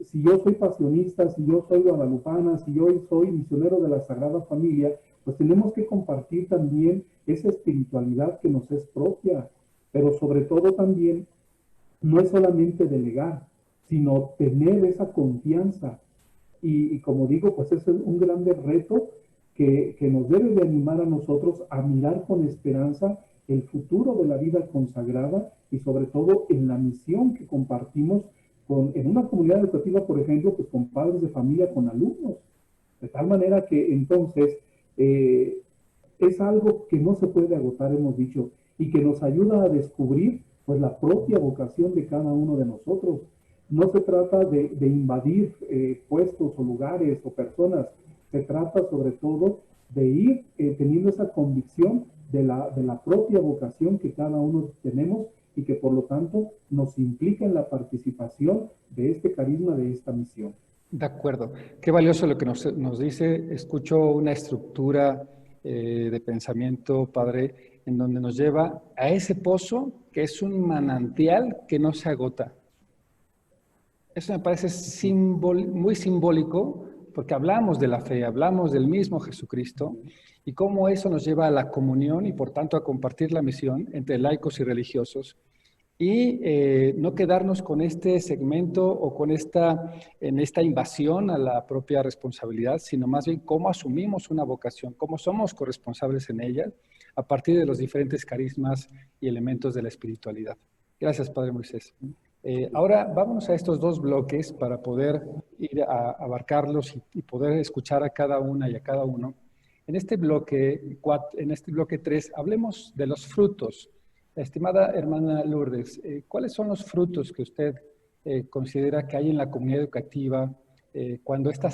Si yo soy pasionista, si yo soy guadalupana, si yo soy misionero de la Sagrada Familia, pues tenemos que compartir también esa espiritualidad que nos es propia, pero sobre todo también no es solamente delegar, sino tener esa confianza. Y como digo, pues es un grande reto que nos debe de animar a nosotros a mirar con esperanza el futuro de la vida consagrada y sobre todo en la misión que compartimos en una comunidad educativa, por ejemplo, pues con padres de familia, con alumnos. De tal manera que entonces es algo que no se puede agotar, hemos dicho, y que nos ayuda a descubrir pues la propia vocación de cada uno de nosotros. No se trata de invadir puestos o lugares o personas, se trata sobre todo de ir teniendo esa convicción de la propia vocación que cada uno tenemos y que por lo tanto nos implica en la participación de este carisma, de esta misión. De acuerdo. Qué valioso lo que nos dice. Escucho una estructura de pensamiento, Padre, en donde nos lleva a ese pozo que es un manantial que no se agota. Eso me parece muy simbólico, porque hablamos de la fe, hablamos del mismo Jesucristo, y cómo eso nos lleva a la comunión y por tanto a compartir la misión entre laicos y religiosos, y no quedarnos con este segmento o con esta invasión a la propia responsabilidad, sino más bien cómo asumimos una vocación, cómo somos corresponsables en ella a partir de los diferentes carismas y elementos de la espiritualidad. Gracias, Padre Moisés. Ahora vámonos a estos dos bloques para poder ir a abarcarlos y poder escuchar a cada una y a cada uno. En este bloque 3, hablemos de los frutos. Estimada hermana Lourdes, ¿cuáles son los frutos que usted considera que hay en la comunidad educativa cuando esta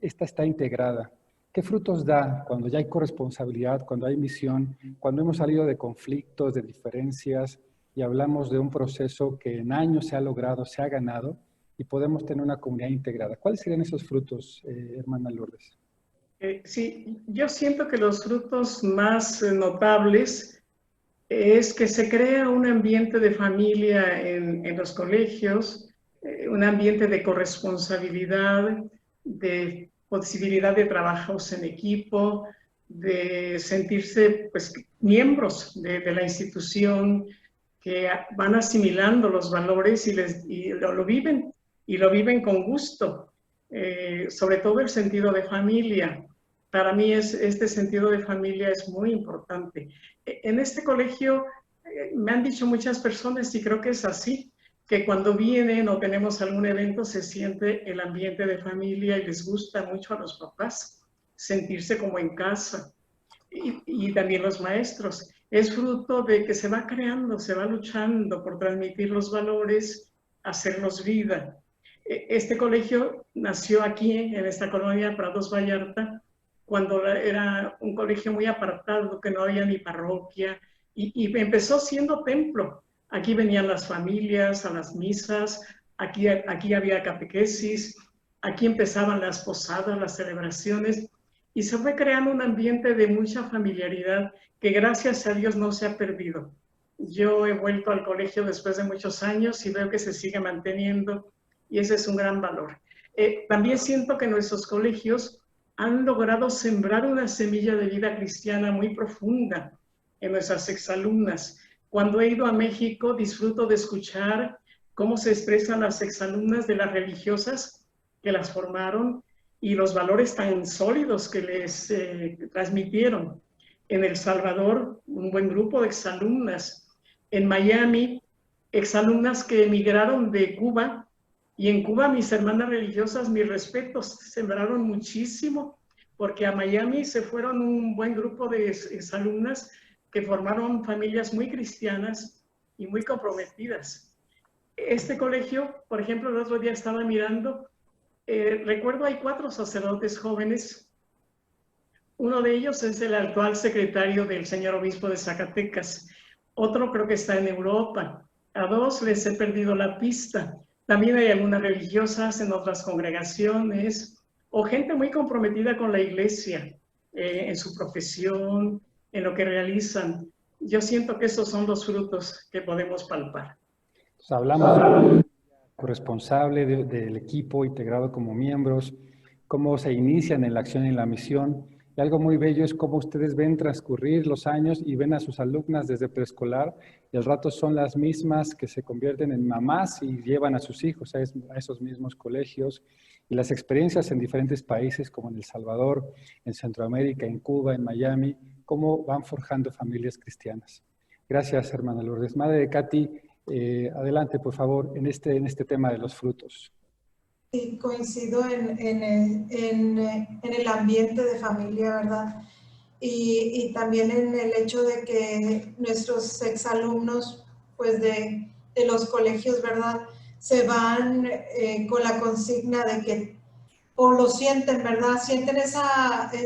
está integrada? ¿Qué frutos da cuando ya hay corresponsabilidad, cuando hay misión, cuando hemos salido de conflictos, de diferencias y hablamos de un proceso que en años se ha logrado, se ha ganado y podemos tener una comunidad integrada? ¿Cuáles serían esos frutos, hermana Lourdes? Sí, yo siento que los frutos más notables es que se crea un ambiente de familia en los colegios, un ambiente de corresponsabilidad, de posibilidad de trabajos en equipo, de sentirse pues, miembros de la institución, que van asimilando los valores y lo viven con gusto, sobre todo el sentido de familia. Para mí este sentido de familia es muy importante. En este colegio me han dicho muchas personas, y creo que es así, que cuando vienen o tenemos algún evento se siente el ambiente de familia y les gusta mucho a los papás sentirse como en casa. Y también los maestros. Es fruto de que se va creando, se va luchando por transmitir los valores, hacerlos vida. Este colegio nació aquí, en esta colonia Prados Vallarta, cuando era un colegio muy apartado, que no había ni parroquia, y empezó siendo templo. Aquí venían las familias a las misas, aquí había catequesis, aquí empezaban las posadas, las celebraciones, y se fue creando un ambiente de mucha familiaridad que gracias a Dios no se ha perdido. Yo he vuelto al colegio después de muchos años y veo que se sigue manteniendo, y ese es un gran valor. También siento que nuestros colegios han logrado sembrar una semilla de vida cristiana muy profunda en nuestras exalumnas. Cuando he ido a México, disfruto de escuchar cómo se expresan las exalumnas de las religiosas que las formaron y los valores tan sólidos que les transmitieron. En El Salvador, un buen grupo de exalumnas. En Miami, exalumnas que emigraron de Cuba. Y en Cuba, mis hermanas religiosas, mis respetos, sembraron muchísimo, porque a Miami se fueron un buen grupo de exalumnas que formaron familias muy cristianas y muy comprometidas. Este colegio, por ejemplo, el otro día estaba mirando, recuerdo hay 4 sacerdotes jóvenes. Uno de ellos es el actual secretario del señor obispo de Zacatecas. Otro creo que está en Europa. A 2 les he perdido la pista. También hay algunas religiosas en otras congregaciones o gente muy comprometida con la iglesia, en su profesión, en lo que realizan. Yo siento que esos son los frutos que podemos palpar. Pues hablamos de corresponsable del equipo integrado como miembros, cómo se inician en la acción y en la misión. Y algo muy bello es cómo ustedes ven transcurrir los años y ven a sus alumnas desde preescolar y al rato son las mismas que se convierten en mamás y llevan a sus hijos a esos mismos colegios. Y las experiencias en diferentes países como en El Salvador, en Centroamérica, en Cuba, en Miami, cómo van forjando familias cristianas. Gracias, hermana Lourdes. Madre Katy, adelante, por favor, en este tema de los frutos. Sí, coincido en el ambiente de familia, ¿verdad? Y también en el hecho de que nuestros exalumnos, pues de los colegios, ¿verdad? Se van con la consigna de que o lo sienten, ¿verdad? Sienten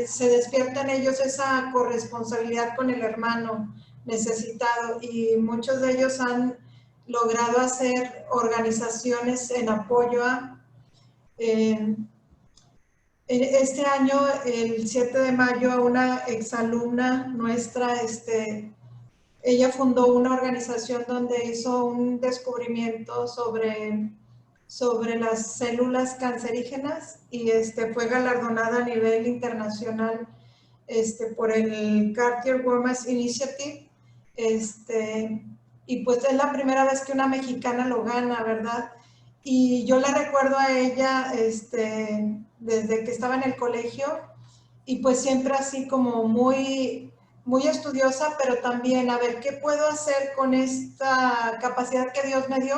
se despierta en ellos esa corresponsabilidad con el hermano necesitado, y muchos de ellos han logrado hacer organizaciones en apoyo a... este año, el 7 de mayo, una exalumna nuestra, ella fundó una organización donde hizo un descubrimiento sobre las células cancerígenas, y fue galardonada a nivel internacional por el Cartier-Wormas Initiative, y pues es la primera vez que una mexicana lo gana, ¿verdad? Y yo la recuerdo a ella desde que estaba en el colegio, y pues siempre así como muy, muy estudiosa, pero también a ver qué puedo hacer con esta capacidad que Dios me dio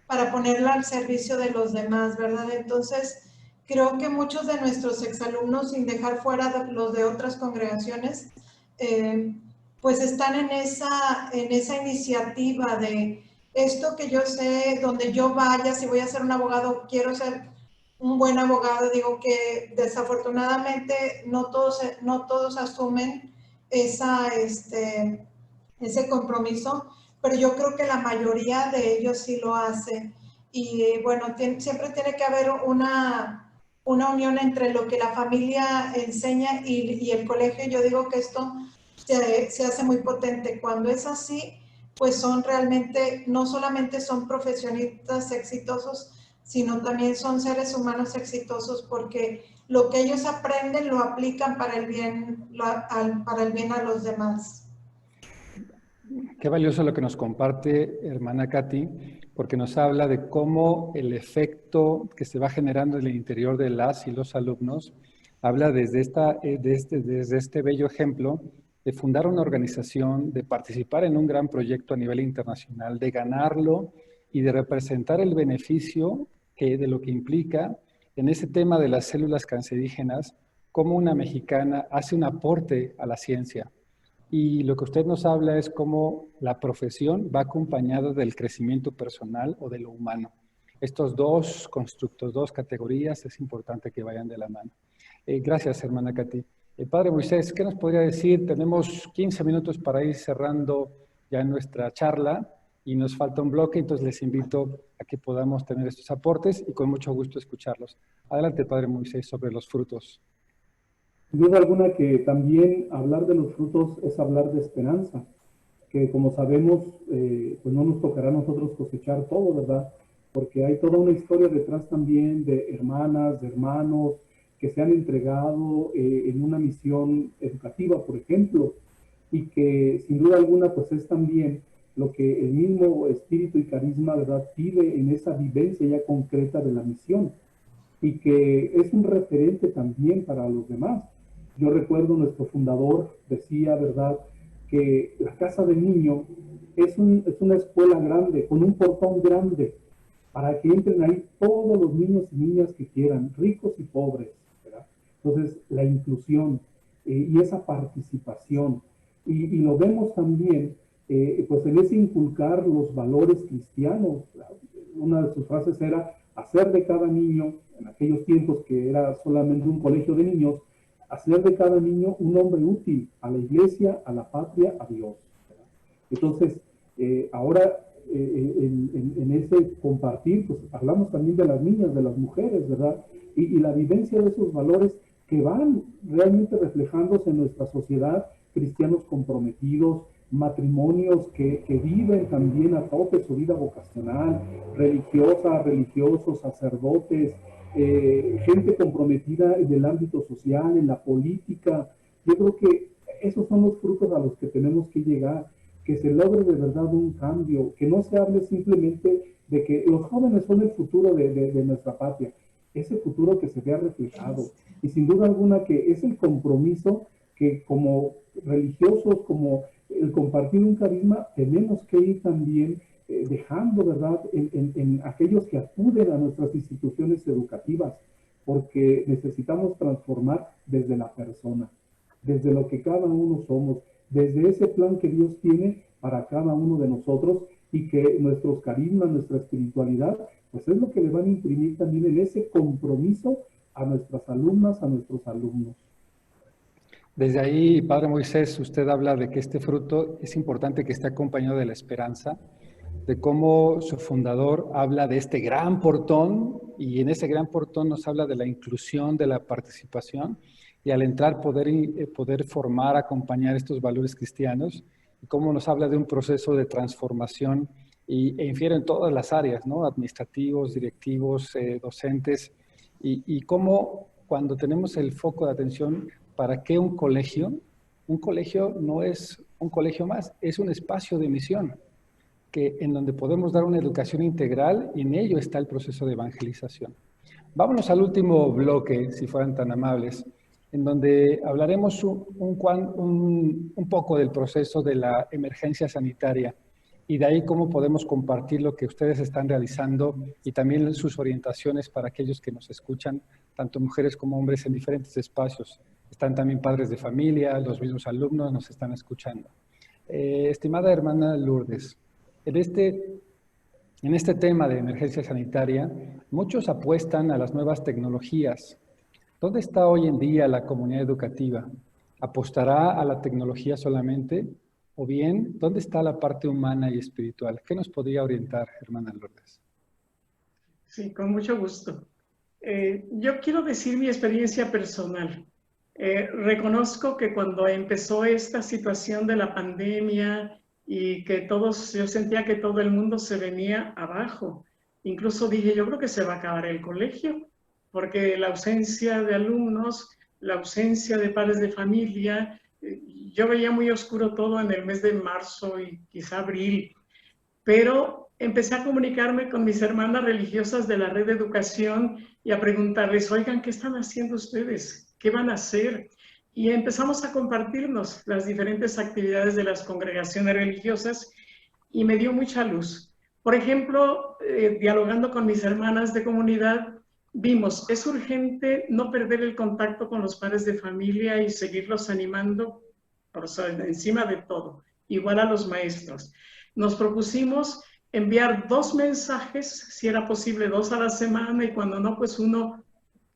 para ponerla al servicio de los demás, ¿verdad? Entonces, creo que muchos de nuestros exalumnos, sin dejar fuera los de otras congregaciones, pues están en esa iniciativa de esto que yo sé, donde yo vaya, si voy a ser un abogado, quiero ser un buen abogado. Digo que desafortunadamente no todos asumen ese compromiso, pero yo creo que la mayoría de ellos sí lo hacen. Y bueno, siempre tiene que haber una unión entre lo que la familia enseña y el colegio. Yo digo que esto se hace muy potente. Cuando es así, pues son realmente, no solamente son profesionistas exitosos, sino también son seres humanos exitosos, porque lo que ellos aprenden lo aplican para el bien a los demás. Qué valioso lo que nos comparte hermana Katy, porque nos habla de cómo el efecto que se va generando en el interior de las y los alumnos habla desde este bello ejemplo de fundar una organización, de participar en un gran proyecto a nivel internacional, de ganarlo y de representar el beneficio de lo que implica en ese tema de las células cancerígenas, cómo una mexicana hace un aporte a la ciencia. Y lo que usted nos habla es cómo la profesión va acompañada del crecimiento personal o de lo humano. Estos dos constructos, dos categorías, es importante que vayan de la mano. Gracias, hermana Katy. Padre Moisés, ¿qué nos podría decir? Tenemos 15 minutos para ir cerrando ya nuestra charla y nos falta un bloque, entonces les invito a que podamos tener estos aportes y con mucho gusto escucharlos. Adelante, Padre Moisés, sobre los frutos. Sin duda alguna que también hablar de los frutos es hablar de esperanza, que como sabemos, pues no nos tocará a nosotros cosechar todo, ¿verdad? Porque hay toda una historia detrás también de hermanas, de hermanos, que se han entregado en una misión educativa, por ejemplo, y que sin duda alguna pues es también lo que el mismo espíritu y carisma, ¿verdad?, pide en esa vivencia ya concreta de la misión, y que es un referente también para los demás. Yo recuerdo nuestro fundador decía, ¿verdad?, que la casa del niño es una escuela grande, con un portón grande, para que entren ahí todos los niños y niñas que quieran, ricos y pobres, ¿verdad? Entonces, la inclusión y esa participación, y lo vemos también, pues en ese inculcar los valores cristianos. Una de sus frases era hacer de cada niño, en aquellos tiempos que era solamente un colegio de niños, hacer de cada niño un hombre útil a la iglesia, a la patria, a Dios, ¿verdad? Entonces, ahora en ese compartir, pues hablamos también de las niñas, de las mujeres, ¿verdad? Y la vivencia de esos valores que van realmente reflejándose en nuestra sociedad, cristianos comprometidos, matrimonios que viven también a tope su vida vocacional, religiosa, religiosos, sacerdotes, gente comprometida en el ámbito social, en la política. Yo creo que esos son los frutos a los que tenemos que llegar, que se logre de verdad un cambio, que no se hable simplemente de que los jóvenes son el futuro de nuestra patria, ese futuro que se vea reflejado. Y sin duda alguna que es el compromiso que como religiosos, como el compartir un carisma, tenemos que ir también dejando, ¿verdad?, en aquellos que acuden a nuestras instituciones educativas, porque necesitamos transformar desde la persona, desde lo que cada uno somos, desde ese plan que Dios tiene para cada uno de nosotros, y que nuestros carismas, nuestra espiritualidad, pues es lo que le van a imprimir también en ese compromiso a nuestras alumnas, a nuestros alumnos. Desde ahí, Padre Moisés, usted habla de que este fruto es importante que esté acompañado de la esperanza, de cómo su fundador habla de este gran portón, y en ese gran portón nos habla de la inclusión, de la participación, y al entrar poder formar, acompañar estos valores cristianos, y cómo nos habla de un proceso de transformación e infiere en todas las áreas, ¿no? Administrativos, directivos, docentes, y cómo cuando tenemos el foco de atención, ¿para qué un colegio? Un colegio no es un colegio más, es un espacio de misión, en donde podemos dar una educación integral, y en ello está el proceso de evangelización. Vámonos al último bloque, si fueran tan amables, en donde hablaremos un poco del proceso de la emergencia sanitaria, y de ahí cómo podemos compartir lo que ustedes están realizando y también sus orientaciones para aquellos que nos escuchan, tanto mujeres como hombres en diferentes espacios. Están también padres de familia, los mismos alumnos nos están escuchando. Estimada hermana Lourdes, en este tema de emergencia sanitaria, muchos apuestan a las nuevas tecnologías. ¿Dónde está hoy en día la comunidad educativa? ¿Apostará a la tecnología solamente? O bien, ¿dónde está la parte humana y espiritual? ¿Qué nos podría orientar, hermana Lourdes? Sí, con mucho gusto. Yo quiero decir mi experiencia personal. Reconozco que cuando empezó esta situación de la pandemia y que yo sentía que todo el mundo se venía abajo, incluso dije, yo creo que se va a acabar el colegio, porque la ausencia de alumnos, la ausencia de padres de familia, yo veía muy oscuro todo en el mes de marzo y quizá abril, pero empecé a comunicarme con mis hermanas religiosas de la red de educación y a preguntarles, oigan, ¿qué están haciendo ustedes? ¿Qué van a hacer? Y empezamos a compartirnos las diferentes actividades de las congregaciones religiosas y me dio mucha luz. Por ejemplo, dialogando con mis hermanas de comunidad, vimos, es urgente no perder el contacto con los padres de familia y seguirlos animando por encima de todo, igual a los maestros. Nos propusimos enviar 2 mensajes, si era posible 2 a la semana, y cuando no, pues uno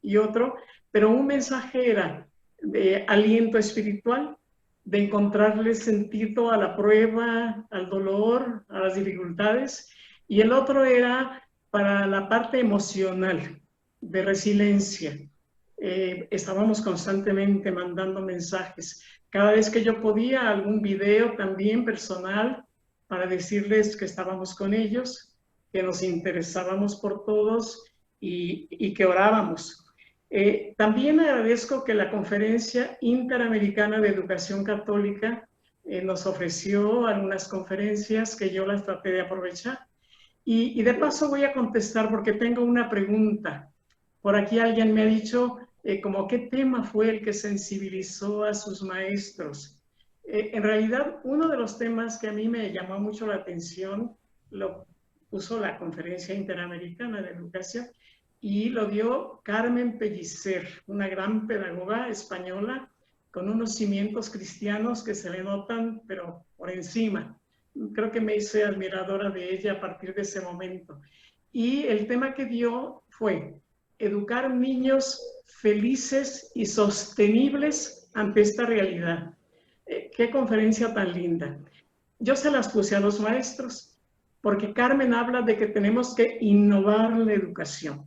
y otro, pero un mensaje era de aliento espiritual, de encontrarle sentido a la prueba, al dolor, a las dificultades, y el otro era para la parte emocional, de resiliencia. Estábamos constantemente mandando mensajes. Cada vez que yo podía, algún video también personal para decirles que estábamos con ellos, que nos interesábamos por todos y que orábamos. También agradezco que la Conferencia Interamericana de Educación Católica nos ofreció algunas conferencias que yo las traté de aprovechar. Y de paso voy a contestar porque tengo una pregunta. Por aquí alguien me ha dicho como qué tema fue el que sensibilizó a sus maestros. En realidad, uno de los temas que a mí me llamó mucho la atención lo puso la Conferencia Interamericana de Educación y lo dio Carmen Pellicer, una gran pedagoga española con unos cimientos cristianos que se le notan, pero por encima. Creo que me hice admiradora de ella a partir de ese momento. Y el tema que dio fue educar niños felices y sostenibles ante esta realidad. Qué conferencia tan linda. Yo se las puse a los maestros, porque Carmen habla de que tenemos que innovar la educación.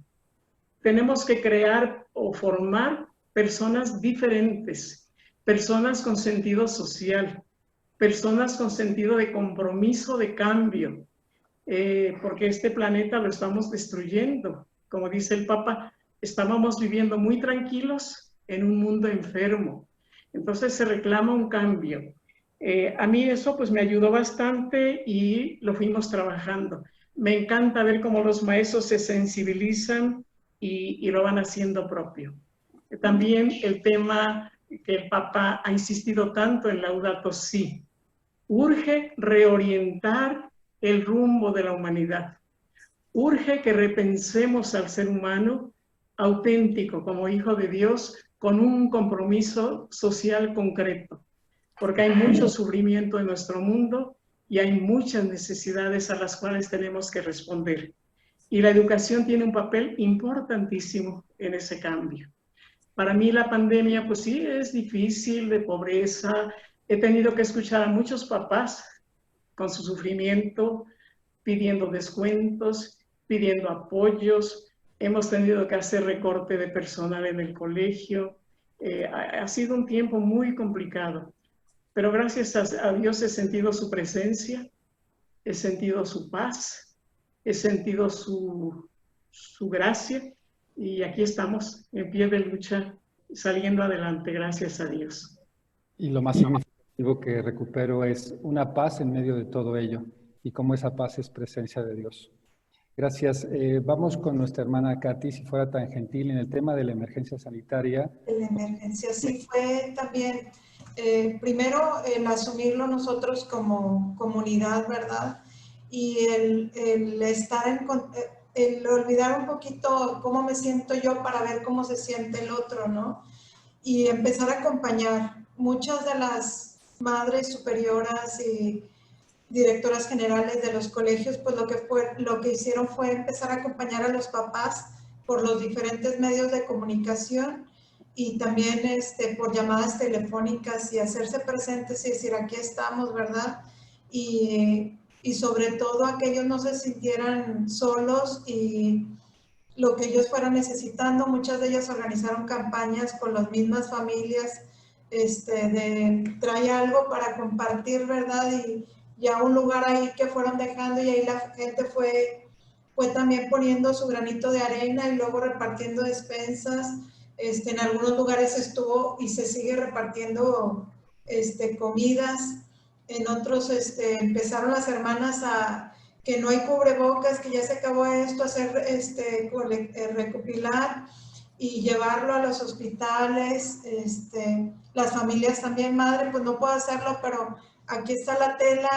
Tenemos que crear o formar personas diferentes, personas con sentido social, personas con sentido de compromiso, de cambio, porque este planeta lo estamos destruyendo. Como dice el Papa, estábamos viviendo muy tranquilos en un mundo enfermo. Entonces se reclama un cambio. A mí eso pues me ayudó bastante y lo fuimos trabajando. Me encanta ver cómo los maestros se sensibilizan y lo van haciendo propio. También el tema que el Papa ha insistido tanto en Laudato Si. Urge reorientar el rumbo de la humanidad. Urge que repensemos al ser humano auténtico como hijo de Dios con un compromiso social concreto, porque hay mucho sufrimiento en nuestro mundo y hay muchas necesidades a las cuales tenemos que responder. Y la educación tiene un papel importantísimo en ese cambio. Para mí la pandemia, pues sí, es difícil, de pobreza. He tenido que escuchar a muchos papás con su sufrimiento, pidiendo descuentos, pidiendo apoyos. Hemos tenido que hacer recorte de personal en el colegio. Ha sido un tiempo muy complicado, pero gracias a Dios he sentido su presencia, he sentido su paz, he sentido su gracia, y aquí estamos en pie de lucha, saliendo adelante, gracias a Dios. Y lo más significativo que recupero es una paz en medio de todo ello, y cómo esa paz es presencia de Dios. Gracias. Vamos con nuestra hermana Katy, si fuera tan gentil, en el tema de la emergencia sanitaria. La emergencia sí fue también, primero el asumirlo nosotros como comunidad, ¿verdad? Y el estar el olvidar un poquito cómo me siento yo para ver cómo se siente el otro, ¿no? Y empezar a acompañar. Muchas de las madres superioras y directoras generales de los colegios, pues lo que hicieron fue empezar a acompañar a los papás por los diferentes medios de comunicación y también por llamadas telefónicas, y hacerse presentes y decir, aquí estamos, ¿verdad? Y sobre todo a que ellos no se sintieran solos, y lo que ellos fueran necesitando. Muchas de ellas organizaron campañas con las mismas familias, de trae algo para compartir, ¿verdad? Y ya un lugar ahí que fueron dejando, y ahí la gente fue también poniendo su granito de arena y luego repartiendo despensas. En algunos lugares estuvo y se sigue repartiendo comidas. En otros empezaron las hermanas a que no hay cubrebocas, que ya se acabó esto, hacer recopilar y llevarlo a los hospitales. Las familias también, madre, pues no puedo hacerlo, pero aquí está la tela,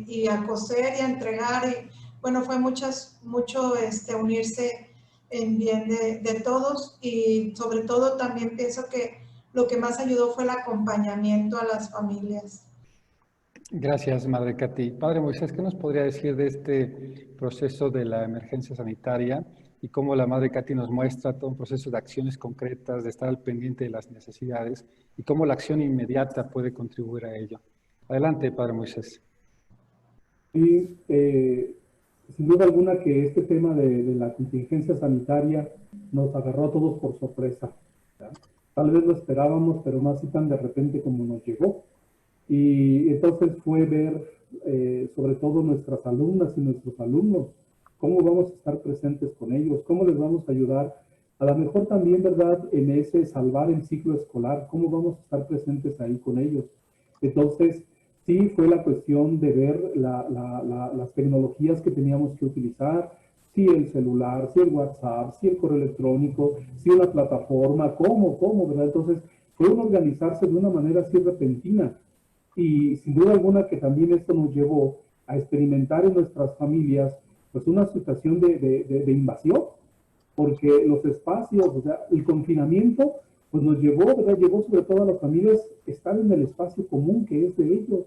y a coser y a entregar. Y bueno, fue mucho unirse en bien de todos, y sobre todo también pienso que lo que más ayudó fue el acompañamiento a las familias. Gracias, Madre Katy. Padre Moisés, ¿qué nos podría decir de este proceso de la emergencia sanitaria y cómo la Madre Katy nos muestra todo un proceso de acciones concretas, de estar al pendiente de las necesidades y cómo la acción inmediata puede contribuir a ello? Adelante, Padre Moisés. Sí, sin duda alguna que este tema de la contingencia sanitaria nos agarró a todos por sorpresa, ¿verdad? Tal vez lo esperábamos, pero no así tan de repente como nos llegó. Y entonces fue ver, sobre todo nuestras alumnas y nuestros alumnos, cómo vamos a estar presentes con ellos, cómo les vamos a ayudar, a lo mejor también, ¿verdad?, en ese salvar el ciclo escolar, cómo vamos a estar presentes ahí con ellos. Entonces, sí fue la cuestión de ver las tecnologías que teníamos que utilizar, si el celular, si el WhatsApp, si el correo electrónico, si una plataforma, cómo, ¿verdad? Entonces, fue organizarse de una manera así repentina. Y sin duda alguna que también esto nos llevó a experimentar en nuestras familias pues una situación de invasión, porque los espacios, o sea, el confinamiento pues nos llevó, ¿verdad? Llevó sobre todo a las familias estar en el espacio común que es de ellos,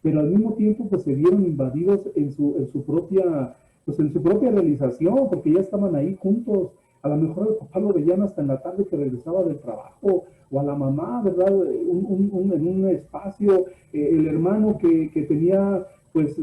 pero al mismo tiempo pues se vieron invadidos en su propia realización, porque ya estaban ahí juntos. A lo mejor el papá lo veían hasta en la tarde que regresaba del trabajo, o a la mamá, ¿verdad? En un espacio, el hermano que tenía, pues,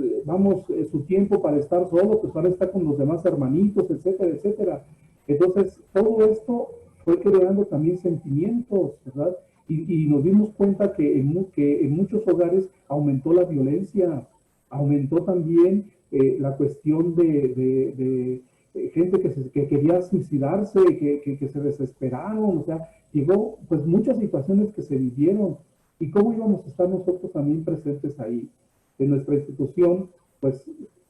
su tiempo para estar solo, pues ahora está con los demás hermanitos, etcétera, etcétera. Entonces, todo esto fue creando también sentimientos, ¿verdad? Y nos dimos cuenta que en muchos hogares aumentó la violencia, aumentó también la cuestión de gente que quería suicidarse, que se desesperaron, o sea, llegó pues muchas situaciones que se vivieron. ¿Y cómo íbamos a estar nosotros también presentes ahí? En nuestra institución, pues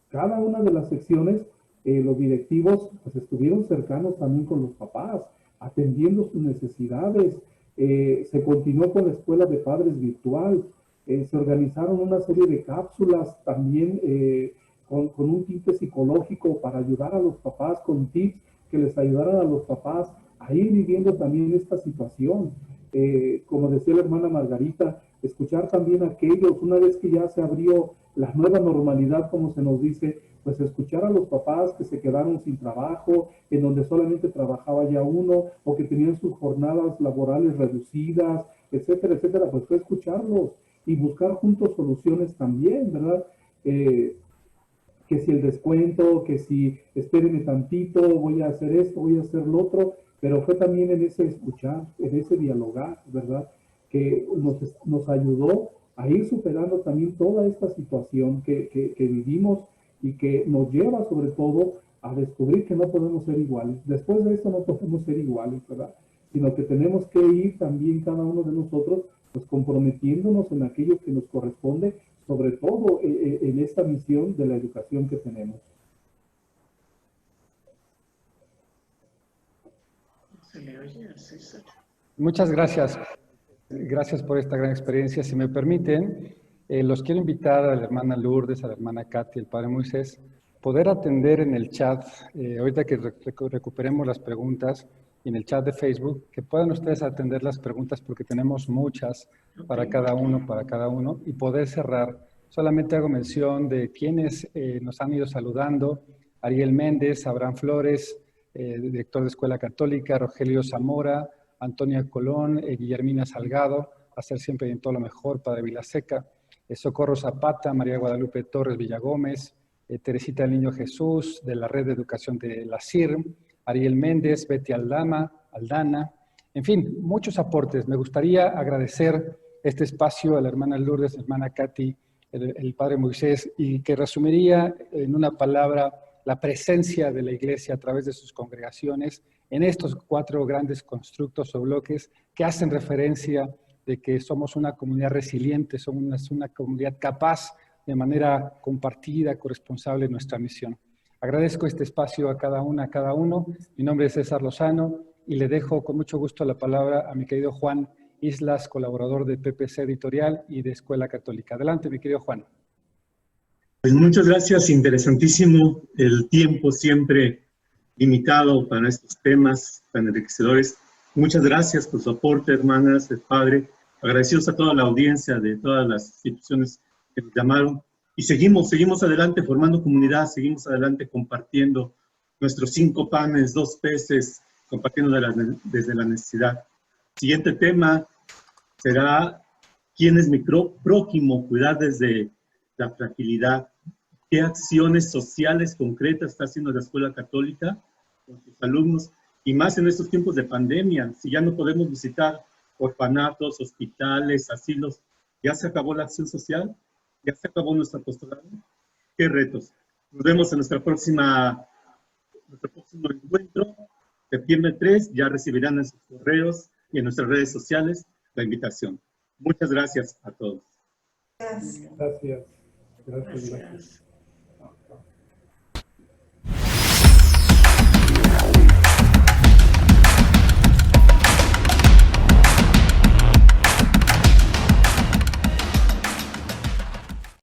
cada una de las secciones, los directivos pues estuvieron cercanos también con los papás, atendiendo sus necesidades. Se continuó con la escuela de padres virtual, se organizaron una serie de cápsulas también con un tinte psicológico para ayudar a los papás, con tips que les ayudaran a los papás a ir viviendo también esta situación. Como decía la hermana Margarita, escuchar también a aquellos, una vez que ya se abrió la nueva normalidad, como se nos dice, pues escuchar a los papás que se quedaron sin trabajo, en donde solamente trabajaba ya uno, o que tenían sus jornadas laborales reducidas, etcétera, etcétera, pues fue escucharlos y buscar juntos soluciones también, ¿verdad? Que si el descuento, que si espérenme tantito, voy a hacer esto, voy a hacer lo otro, pero fue también en ese escuchar, en ese dialogar, ¿verdad? Que nos ayudó a ir superando también toda esta situación que vivimos y que nos lleva sobre todo a descubrir que no podemos ser iguales. Después de esto no podemos ser iguales, ¿verdad? Sino que tenemos que ir también cada uno de nosotros pues comprometiéndonos en aquello que nos corresponde, sobre todo en esta misión de la educación que tenemos. Se le oye a César. Muchas gracias. Gracias por esta gran experiencia. Si me permiten, los quiero invitar a la hermana Lourdes, a la hermana Katy, el padre Moisés, poder atender en el chat, ahorita que recuperemos las preguntas, en el chat de Facebook, que puedan ustedes atender las preguntas porque tenemos muchas para cada uno, y poder cerrar. Solamente hago mención de quienes nos han ido saludando: Ariel Méndez, Abraham Flores, director de Escuela Católica, Rogelio Zamora, Antonia Colón, Guillermina Salgado, hacer siempre en todo lo mejor, Padre Vilaseca, Socorro Zapata, María Guadalupe Torres Villagómez, Teresita del Niño Jesús, de la Red de Educación de la CIRM, Ariel Méndez, Betty Aldana, en fin, muchos aportes. Me gustaría agradecer este espacio a la hermana Lourdes, la hermana Katy, el padre Moisés, y que resumiría en una palabra la presencia de la Iglesia a través de sus congregaciones en estos 4 grandes constructos o bloques que hacen referencia de que somos una comunidad resiliente, somos una comunidad capaz de manera compartida, corresponsable en nuestra misión. Agradezco este espacio a cada una, a cada uno. Mi nombre es César Lozano y le dejo con mucho gusto la palabra a mi querido Juan Islas, colaborador de PPC Editorial y de Escuela Católica. Adelante, mi querido Juan. Pues muchas gracias, interesantísimo el tiempo siempre limitado para estos temas tan enriquecedores. Muchas gracias por su aporte, hermanas, el padre. Agradecidos a toda la audiencia de todas las instituciones que nos llamaron. Y seguimos adelante formando comunidad, seguimos adelante compartiendo nuestros 5 panes, 2 peces, compartiendo desde la necesidad. Siguiente tema será: ¿quién es mi prójimo? Cuidar desde la fragilidad. ¿Qué acciones sociales concretas está haciendo la Escuela Católica con sus alumnos? Y más en estos tiempos de pandemia, si ya no podemos visitar orfanatos, hospitales, asilos, ¿ya se acabó la acción social? ¿Ya se acabó nuestro apostolado? ¿Qué retos? Nos vemos en nuestro próximo encuentro, septiembre 3. Ya recibirán en sus correos y en nuestras redes sociales la invitación. Muchas gracias a todos. Gracias. Gracias. Gracias.